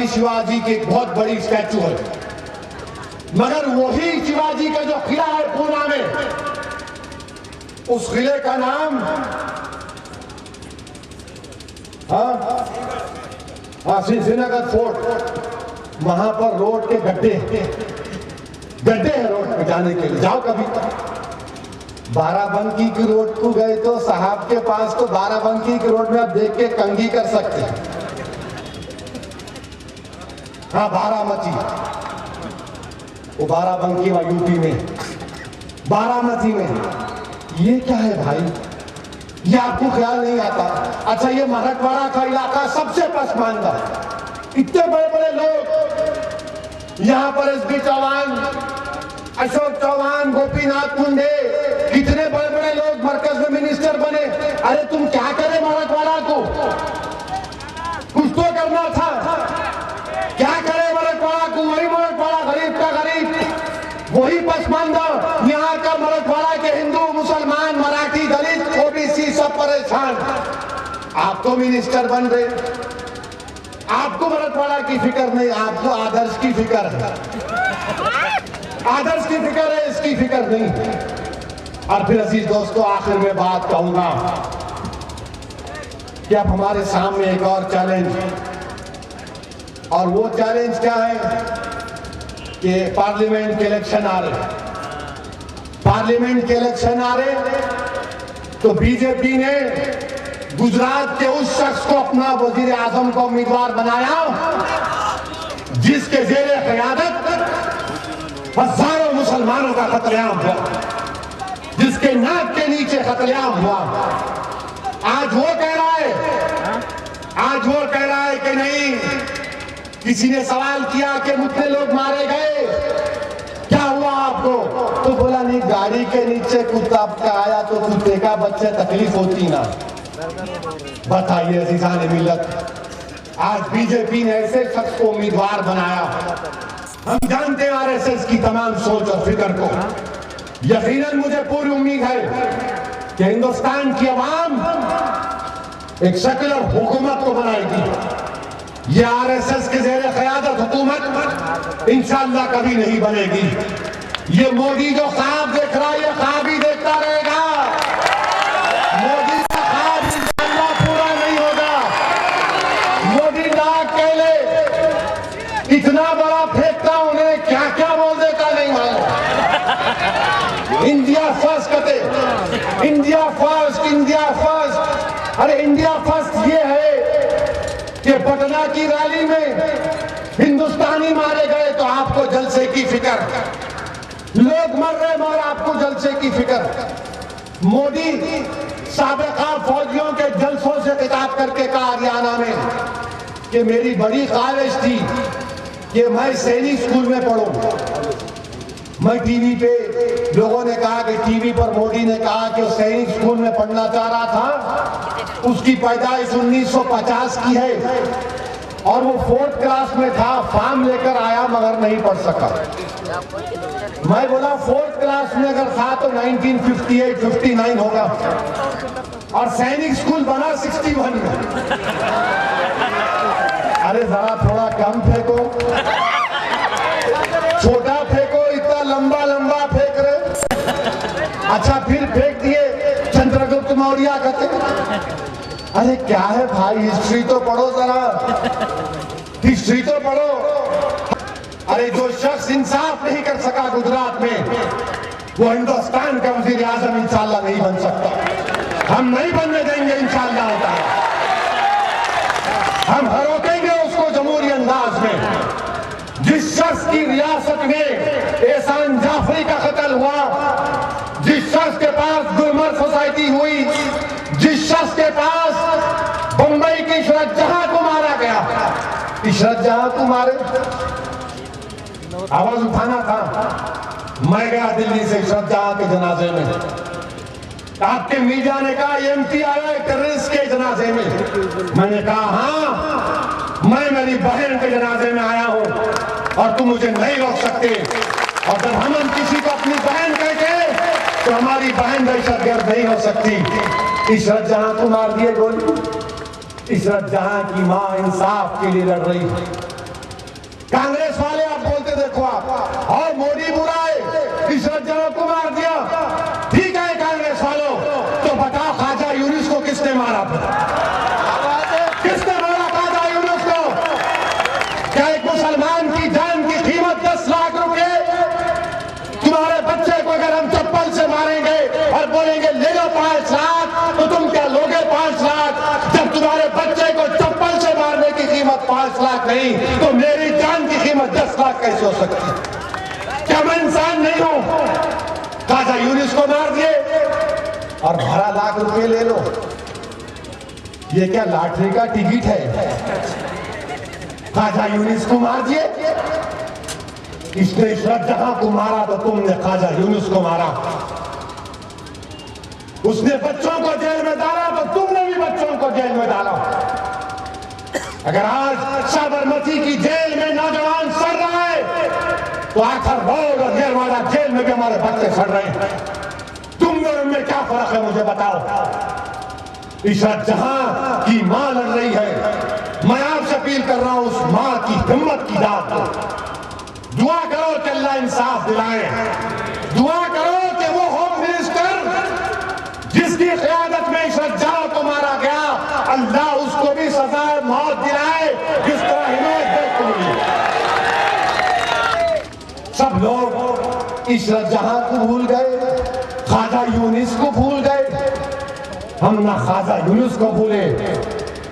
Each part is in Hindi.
छत्रपति शिवाजी की एक बहुत बड़ी स्टैचू है, मगर वही शिवाजी का जो किला है पूना में, उस किले का नाम श्रीनगर फोर्ट। वहां पर रोड के गड्ढे हैं रोड पे जाने के लिए। जाओ कभी बाराबंकी की रोड को गए तो साहब के पास तो बाराबंकी की रोड में आप देख के कंघी कर सकते हैं। हाँ, बारामती, वो बाराबंकी व यूपी में बारामती में। ये क्या है भाई, ये आपको ख्याल नहीं आता? अच्छा, ये मराठवाड़ा का इलाका सबसे पसमानदा, इतने बड़े बड़े लोग यहाँ पर एसबी चौहान, अशोक चौहान, गोपीनाथ मुंडे, कितने बड़े बड़े लोग मरकज में मिनिस्टर बने। अरे तुम क्या करे मराठवाड़ा को, कुछ तो करना था। क्या करे मराठवाड़ा को? वही मराठवाड़ा गरीब का गरीब, वही पसमानदा। यहाँ का मराठवाड़ा के हिंदू, मुसलमान, मराठी, दलित, ओबीसी सब परेशान। आप तो मिनिस्टर बन गए, आपको मराठवाड़ा की फिक्र नहीं, आपको आदर्श की फिक्र है। आदर्श की फिक्र है, इसकी फिक्र नहीं है। और फिर अजीज दोस्तों, आखिर में बात कहूंगा कि अब हमारे सामने एक और चैलेंज, और वो चैलेंज क्या है कि पार्लियामेंट के इलेक्शन आ रहे। पार्लियामेंट के इलेक्शन आ रहे तो बीजेपी ने गुजरात के उस शख्स को अपना वजीर आजम का उम्मीदवार बनाया जिसके जेरे क़यादत हजारों मुसलमानों का कत्लेआम हुआ, जिसके नाक के नीचे कत्लेआम हुआ। आज वो कह रहा है कि नहीं, किसी ने सवाल किया कि मुझे लोग मारे गए, क्या हुआ आपको? तो बोला नहीं, गाड़ी के नीचे कुत्ता आया तो कुत्ते का बच्चे तकलीफ होती ना। बताइए अज़ीज़ान मिल्लत, आज बीजेपी ने ऐसे शख्स को उम्मीदवार बनाया। हम जानते हैं आरएसएस की तमाम सोच और फिक्र को। यकीनन मुझे पूरी उम्मीद है कि हिंदुस्तान की आवाम एक सेक्युलर हुकूमत को बनाएगी। ये आरएसएस के ज़ेरे क़यादत हुकूमत इंशाअल्लाह कभी नहीं बनेगी। ये मोदी जो ख्वाब देख रहा है, ये ख्वाब ही देखता रहेगा। मोदी का ख्वाब इंशाअल्लाह पूरा नहीं होगा। मोदी नाक के लिए इतना बड़ा फेंकता, उन्हें क्या क्या बोल देता नहीं मालूम। इंडिया फर्स्ट कहते, इंडिया फर्स्ट, इंडिया फर्स्ट। अरे इंडिया फर्स्ट ये है कि पटना की रैली में हिंदुस्तानी मारे गए तो आपको जलसे की फिक्र, लोग मर रहे मगर आपको जलसे की फिक्र। मोदी साबिका फौजियों के जलसों से खिताब करके कहा हरियाणा में कि मेरी बड़ी ख्वाहिश थी कि मैं सैनिक स्कूल में पढ़ूं। मैं टीवी पे, लोगों ने कहा कि टीवी पर मोदी ने कहा कि सैनिक स्कूल में पढ़ना चाह रहा था। उसकी पैदाइश 1950 की है और वो 4th क्लास में था। फॉर्म लेकर आया मगर नहीं पढ़ सका। मैं बोला 4th क्लास में अगर था तो 1958-59 होगा, और सैनिक स्कूल बना 61 में। अरे जरा थोड़ा कम फेंको, छोटा फेंको, इतना लंबा लंबा फेंक रहे। अच्छा, फिर फेंक दिए चंद्रगुप्त मौर्य कहते। अरे क्या है भाई, हिस्ट्री तो पढ़ो जरा, हिस्ट्री तो पढ़ो। अरे जो शख्स इंसाफ नहीं कर सका गुजरात में, वो हिंदुस्तान का वजीर आजम इंशाअल्लाह नहीं बन सकता। हम नहीं बनने देंगे इंशाअल्लाह। हम रोकेंगे उसको जमहूरी अंदाज में। जिस शख्स की रियासत में एहसान जाफरी का कत्ल हुआ, जिस शख्स के पास गुलमर्ग सोसाइटी हुई, जिस शख्स के पास बंबई की इशरत जहां को मारा गया, इशरत जहां को मारे, आवाज उठाना था। मैं गया दिल्ली से इशरत जहां के जनाजे में। आपके मीडिया ने कहा एमपी आया है टेररिस्ट के जनाजे में। मैंने कहा हाँ, मैं मेरी बहन के जनाजे में आया हूं और तुम मुझे नहीं रोक सकते। और जब हम किसी को अपनी बहन कहते तो हमारी बहन दहशतगर्द नहीं हो सकती। इशरत जहां को मार दिए गोली। इशरत जहां की मां इंसाफ के लिए लड़ रही है। कांग्रेस वाले आप बोलते देखो आप, और मोदी बुरा है, इशरत जहां को मार दिया, ठीक है कांग्रेस वालों, तो बताओ ख्वाजा यूनुस को किसने मारा था? किसने मारा ख्वाजा यूनुस को? क्या एक मुसलमान की जान की कीमत 10 लाख रुपए? तुम्हारे बच्चे को अगर हम चप्पल से मारेंगे और बोलेंगे ले लो 5 लाख, तो तुम क्या लोगे 5 लाख? जब तुम्हारे बच्चे को चप्पल से मारने की कीमत 5 लाख नहीं, तो मेरी जान की कीमत 10 लाख कैसे हो सकती है? क्या मैं इंसान नहीं हूं? ख्वाजा यूनुस को मार दिए और 12 लाख रुपए ले लो। ये क्या लॉटरी का टिकट है? ख्वाजा यूनुस को मार दिए, इसने इशरत जहां को मारा तो तुमने ख्वाजा यूनुस को मारा। उसने बच्चों को जेल में डाला तो तुमने भी बच्चों को जेल में डाला। अगर आज साबरमती की जेल में नौजवान सड़ रहा है, तो आखिर रोड और गिरवाड़ा जेल में भी हमारे बच्चे सड़ रहे हैं। तुम और उनमें क्या फर्क है मुझे बताओ? इशरत जहां की मां लड़ रही है, मैं आपसे अपील कर रहा हूं, उस मां की हिम्मत की दाद दो। दुआ करो कि अल्लाह इंसाफ दिलाए। दुआ करो कि वो होम मिनिस्टर जिसकी क़यादत में इशरत जहां को मारा गया, अल्लाह उसको भी सजाए मौत दिलाए जिस तरह हिमायत बेग को मिली। सब लोग इशरत जहां को भूल गए, ख्वाजा यूनुस को भूल गए। हम ना ख्वाजा यूनुस को भूले,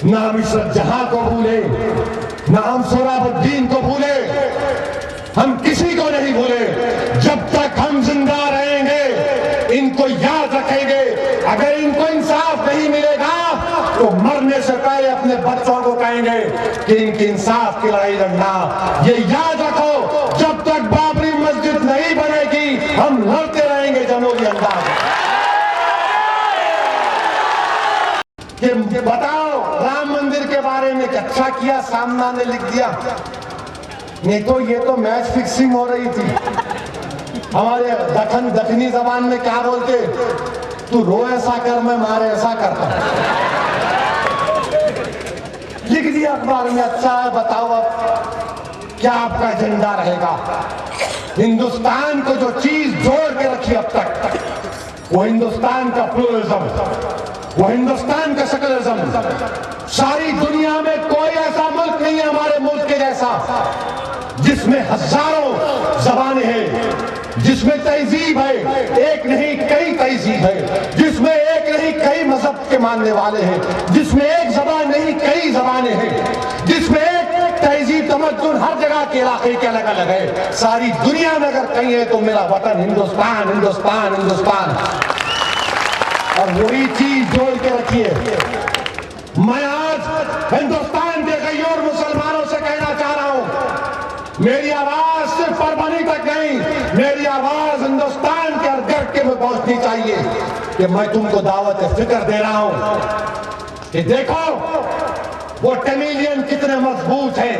ना हम इशरत जहां को भूले, ना हम सोहराबुद्दीन को भूले, हम किसी को नहीं भूले। जब तक हम जिंदा रहेंगे इनको याद रखेंगे। अगर इनको इंसाफ नहीं मिलेगा तो मरने से पहले अपने बच्चों को कहेंगे कि इनकी इंसाफ की लड़ाई लड़ना। ये याद रखो, जब तक बाबरी मस्जिद नहीं बनेगी हम लड़ते रहेंगे जमहूरी अंदाज। कि बताओ राम मंदिर के बारे में अच्छा किया सामना ने लिख दिया, नहीं तो ये तो मैच फिक्सिंग हो रही थी। हमारे दखनी जबान में क्या बोलते, तू रो ऐसा कर मैं मारे ऐसा करता। लिख दिया अखबार में, अच्छा है बताओ अब क्या आपका एजेंडा रहेगा? हिंदुस्तान को जो चीज जोड़ के रखी अब तक, वो हिंदुस्तान का प्लूरलिज्म, वो हिंदुस्तान का सेकुलरिज्म। सारी दुनिया में कोई ऐसा मुल्क नहीं है हमारे मुल्क के जैसा जिसमें हजारों जबानें हैं, जिसमें तहजीब है, एक नहीं कई तहजीब है, जिसमें एक नहीं कई मजहब के मानने वाले हैं, जिसमें एक जबान नहीं कई जबानें हैं, जिसमें एक तहजीब तमद्दुन हर जगह के इलाके के अलग अलग है। सारी दुनिया में अगर कहीं है तो मेरा वतन हिंदुस्तान, हिंदुस्तान, हिंदुस्तान। और वही चीज जोड़ के रखिए। मैं आज हिंदुस्तान के कई और मुसलमानों से कहना चाह रहा हूं, मेरी आवाज सिर्फ परभनी तक नहीं, मेरी आवाज हिंदुस्तान के हर गढ़ में पहुंचनी चाहिए कि मैं तुमको दावत फिक्र दे रहा हूं कि देखो वो तमिलियन कितने मजबूत हैं।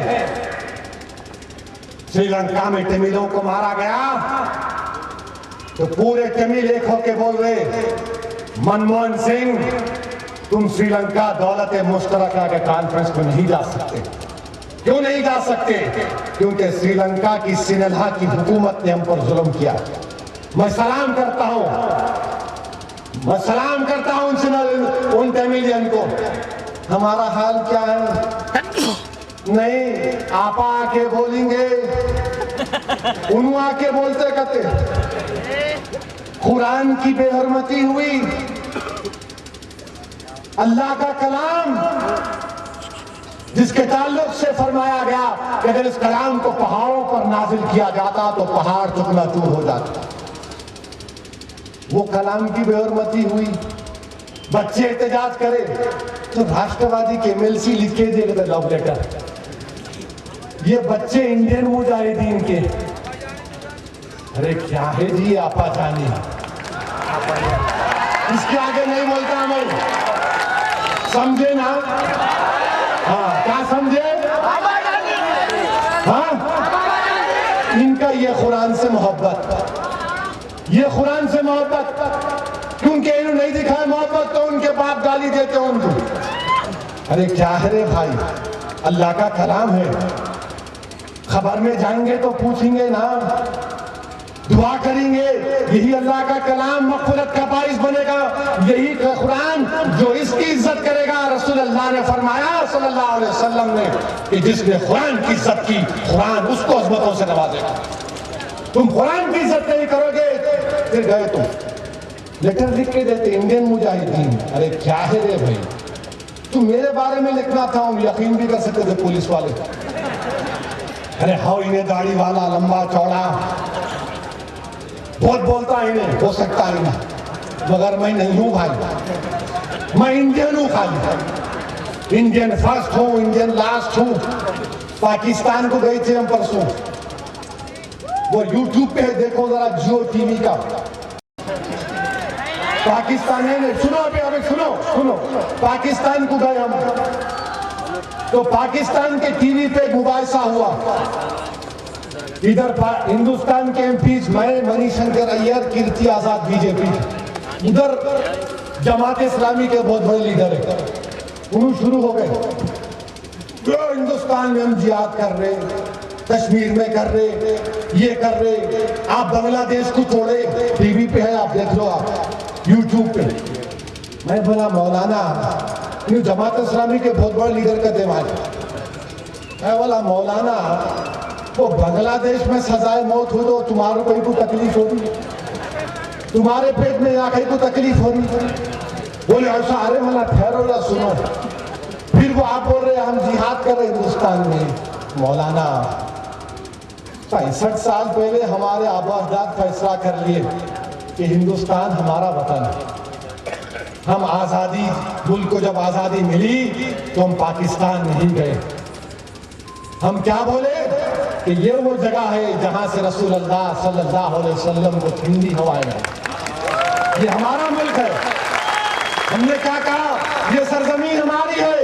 श्रीलंका में तमिलों को मारा गया तो पूरे तमिल एक होके बोल रहे, मनमोहन सिंह तुम श्रीलंका दौलत मुश्तरका के कॉन्फ्रेंस में नहीं जा सकते। क्यों नहीं जा सकते? क्योंकि श्रीलंका की सिनेहा की हुकूमत ने हम पर जुल्म किया। मैं सलाम करता हूं, मैं सलाम करता हूं उन तमिलियन को। हमारा हाल क्या है? नहीं आपा आके बोलेंगे, उन्हों आके बोलते कहते कुरान की बेहरमती हुई, अल्लाह का कलाम जिसके ताल्लुक से फरमाया गया कि अगर इस कलाम को पहाड़ों पर नाजिल किया जाता तो पहाड़ चूर हो जाता, वो कलाम की बेहरमती हुई। बच्चे एहतजाज करे तो राष्ट्रवादी के एमएलसी लिख के दे गए लव लेटर। ये बच्चे इंडियन मुजाहिदीन के, अरे क्या है जी आपा जानी, इसके आगे नहीं बोलता मैं, समझे ना? हाँ क्या समझे? हाँ इनका ये कुरान से मोहब्बत, ये कुरान से मोहब्बत, क्योंकि इन्होंने नहीं दिखाया मोहब्बत तो उनके बाप गाली देते उनको। अरे क्या है रे भाई, अल्लाह का कलाम है, कब्र में जाएंगे तो पूछेंगे ना, दुआ करेंगे, यही अल्लाह का कलाम मग़फ़िरत का बाइस बनेगा, यही कुरान जो इसकी इज्जत करेगा। रसूल अल्लाह ने फरमाया सल्लल्लाहु अलैहि वसल्लम ने कि जिसने कुरान की इज्जत की, कुरान उसको अज़मतों से नवाजेगा। तुम कुरान की इज्जत नहीं करोगे, फिर गए तुम लेटर लिख के देते इंडियन मुजाहिदीन। अरे क्या है रे भाई, तुम मेरे बारे में लिखना था, हम यकीन भी कर सकते थे पुलिस वाले। अरे हाँ, इन्हें दाढ़ी वाला, लंबा चौड़ा, बहुत बोलता है, इन्हें हो सकता है ना, मगर मैं नहीं हूं भाई, मैं इंडियन हूं खाली, इंडियन फर्स्ट हूं, इंडियन लास्ट हूं। पाकिस्तान को गए थे हम परसों, वो यूट्यूब पे है, देखो जरा जियो टीवी का। पाकिस्तान है, सुनो अभी सुनो, पाकिस्तान को गए हम, तो पाकिस्तान के टीवी पे मुबाहिसा हुआ। इधर हिंदुस्तान के एमपीज, मैं, मणिशंकर अय्यर, कीर्ति आजाद बीजेपी, उधर जमात इस्लामी के बहुत बड़े लीडर है, उन्होंने शुरू हो गए, हिंदुस्तान में हम जिहाद कर रहे, कश्मीर में कर रहे, ये कर रहे, आप बांग्लादेश को छोड़े, टीवी पे है, आप देख लो, आप यूट्यूब पे। मैं बोला मौलाना, जमात इस्लामी के बहुत बड़े लीडर का दिमाग। मैं बोला मौलाना, वो बांग्लादेश में सजाए मौत हो तो तुम्हारे कोई को तकलीफ होगी, तुम्हारे पेट में आखिर को तकलीफ हो रही। बोले ऐसा, अरे मला ठहरो या सुनो, फिर वो आप बोल रहे हम जिहाद कर रहे हिंदुस्तान में। मौलाना, 65 साल पहले हमारे आबा अजदाद फैसला कर लिए कि हिंदुस्तान हमारा वतन है, हम आजादी, मुल्क को जब आजादी मिली तो हम पाकिस्तान नहीं गए। हम क्या बोले कि ये वो जगह है जहां से रसूल अल्लाह सल्लल्लाहु अलैहि वसल्लम को ठंडी हवाएं हैं, ये हमारा मुल्क है। हमने क्या कहा, ये सरजमीन हमारी है,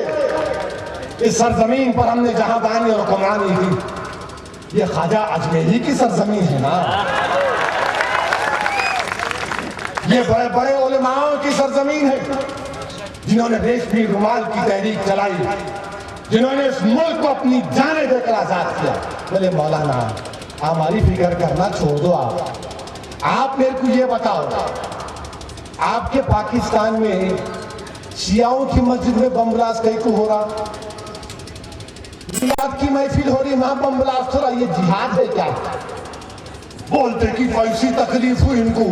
इस सरजमीन पर हमने जहां बानी और हुक्मरानी की, ये ख्वाजा अजमेरी की सरजमीन है ना, ये बड़े बड़े उलेमाओं की सरजमीन है, जिन्होंने रेशमी रुमाल की तहरीक चलाई, जिन्होंने इस मुल्क को अपनी जाने देकर आजाद किया। बोले मौलाना, हमारी फिक्र करना छोड़ दो, आप मेरे को ये बताओ, आपके पाकिस्तान में शियाओं की मस्जिद में बम ब्लास्ट कहीं को हो रहा, जिहाद की महफिल हो रही, वहां बम ब्लास्ट हो रहा, ये जिहाद है क्या? बोलते कि पैसी तकलीफ हुई इनको,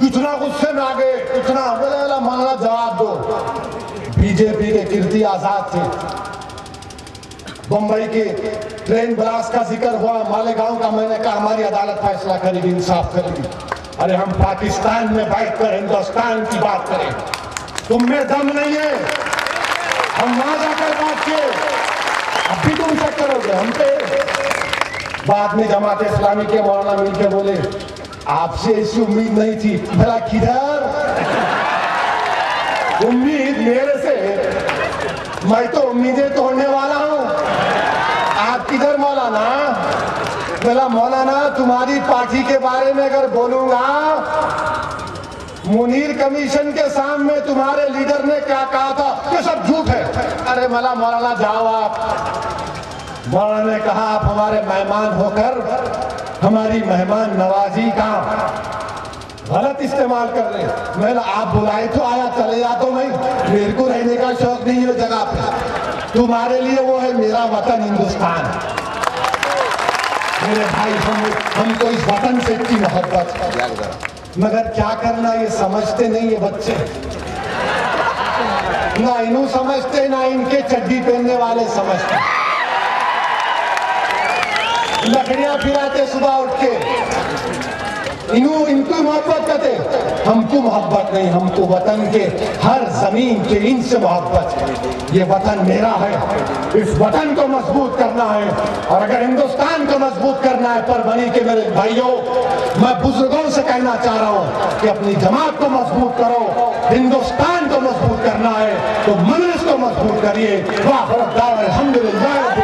इतना गुस्से में आ गए, इतना। बोले मौलाना जवाब दो, बीजेपी के कीर्ति आजाद थे, बंबई के ट्रेन ब्लास्ट का जिक्र हुआ, मालेगांव का, मैंने कहा हमारी अदालत फैसला करेगी, इंसाफ करेगी। अरे हम पाकिस्तान में बैठकर हिंदुस्तान की बात करें, तुम में दम नहीं है, हम वहां जाकर बात किए, अब भी तुम चेक करोगे हम पे। बाद में जमात इस्लामी के मौलाना मिलकर बोले आपसे ऐसी उम्मीद नहीं थी। भला किधर उम्मीद मेरे से, मैं तो उम्मीदें तोड़ने वाला हूं, आप किधर मौलाना? बोला मौलाना, तुम्हारी पार्टी के बारे में अगर बोलूंगा, मुनीर कमीशन के सामने तुम्हारे लीडर ने क्या कहा था, ये सब झूठ है। अरे मला मौलाना जाओ आप। मौलाना ने कहा आप हमारे मेहमान होकर हमारी मेहमान नवाजी का गलत इस्तेमाल कर रहे हैं। मैं आप बुलाए तो आया, चले जाता हूं, मेरे को रहने का शौक नहीं है जगह पे, तुम्हारे लिए वो है मेरा वतन हिंदुस्तान। मेरे भाई, हमको इस वतन से इतनी मोहब्बत है, मगर क्या करना ये समझते नहीं ये बच्चे, ना इन्हों समझते ना इनके चड्डी पहनने वाले समझते। लकड़ियां फिराते सुबह उठ के, इनको मोहब्बत करते, हमको मोहब्बत नहीं, हमको वतन के हर जमीन के इनसे मोहब्बत है। ये वतन मेरा है, इस वतन को मजबूत करना है, और अगर हिंदुस्तान को मजबूत करना है पर बनी के मेरे भाइयों, मैं बुजुर्गों से कहना चाह रहा हूं कि अपनी जमात को मजबूत करो, हिंदुस्तान को मजबूत करना है तो मजलिस को मजबूत करिए। वाह, अल्हम्दुलिल्लाह।